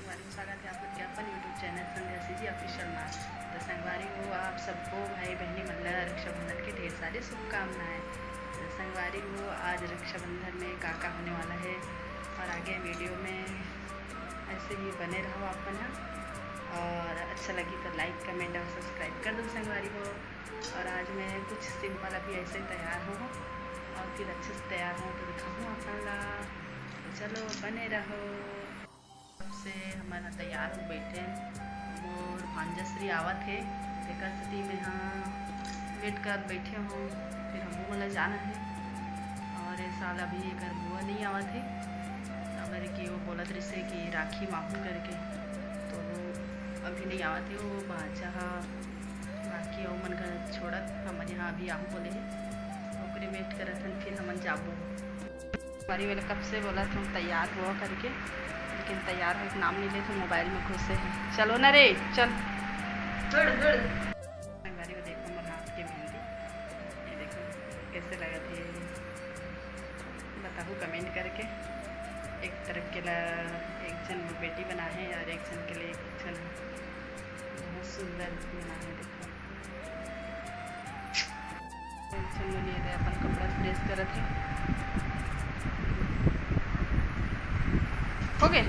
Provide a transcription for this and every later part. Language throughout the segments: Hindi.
संगवारी स्वागत है आपके अपन YouTube channel Sandhya ji official में। तो संगवारी हो आप सबको भाई बहनी मतलब रक्षाबंधन की ढेर सारी शुभकामनाएं। तो संगवारी हो आज रक्षाबंधन में का होने वाला है और आगे वीडियो में ऐसे ही बने रहो अपन। और अच्छा लगी तो लाइक कमेंट और सब्सक्राइब कर दो संगवारी हो। और आज मैं कुछ सिंपल अभी ऐसे तैयार हूँ और फिर अच्छे से तैयार हूँ तो दिखाऊँ अपन ला। तो चलो बने रहो। से हमारा तैयार हो बैठे और भांजाश्री आवत है एक स्थिति में हाँ वेट कर बैठे हों। फिर हमको मतलब जाना है और इस साल अभी एक बुआ नहीं आवत है अगर कि वो बोलत रही से कि राखी माहू करके तो वो अभी नहीं आवत है। वो बाचा बाकी और मन का छोड़त हमारे यहाँ अभी आहू बोले है ओकरे वेट करत हन फिर हमन जाबो। हमारी वाले कब से बोला तुम तैयार हुआ करके लेकिन तैयार हो नाम नहीं ले तो मोबाइल में घुसे हैं। चलो ना रे चल संगवारी को देखो मोर हाथ के मेहंदी ये देखो कैसे लगा थे बताओ कमेंट करके। एक तरफ के लिए एक जन बेटी बना है और एक जन के लिए एक जन बहुत सुंदर बना है। देखो चलो नहीं अपन कपड़ा प्रेस करत है हो गए।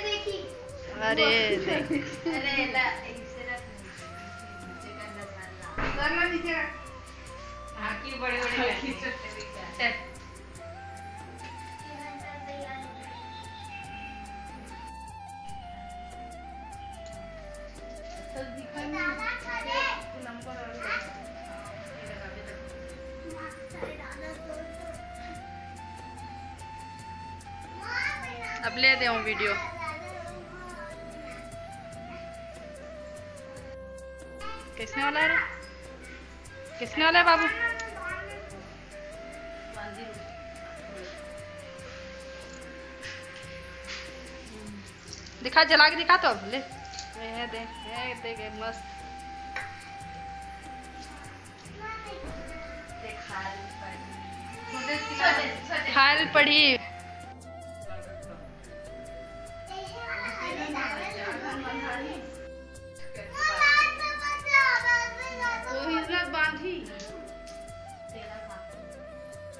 देखी अरे देख अरे ला इसे रख नीचे करना नीचे हाकी बड़े बड़े हाकी चल अब ले दे वीडियो। किसने वाला है किसने वाला है बाबू? दिखा जला के दिखा तो ले देख मस्त खाल पड़ी। बांधी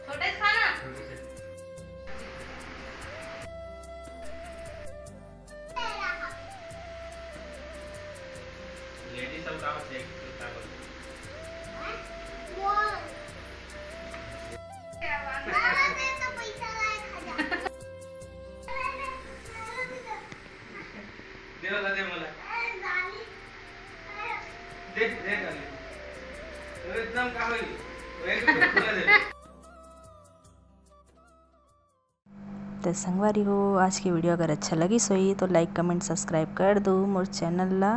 छोटे खाना लेडीज सब काम से दे मला दे एकदम का होई तो संगवारी हो आज की वीडियो अगर अच्छा लगी सोई तो लाइक कमेंट सब्सक्राइब कर दो मोर चैनल ला।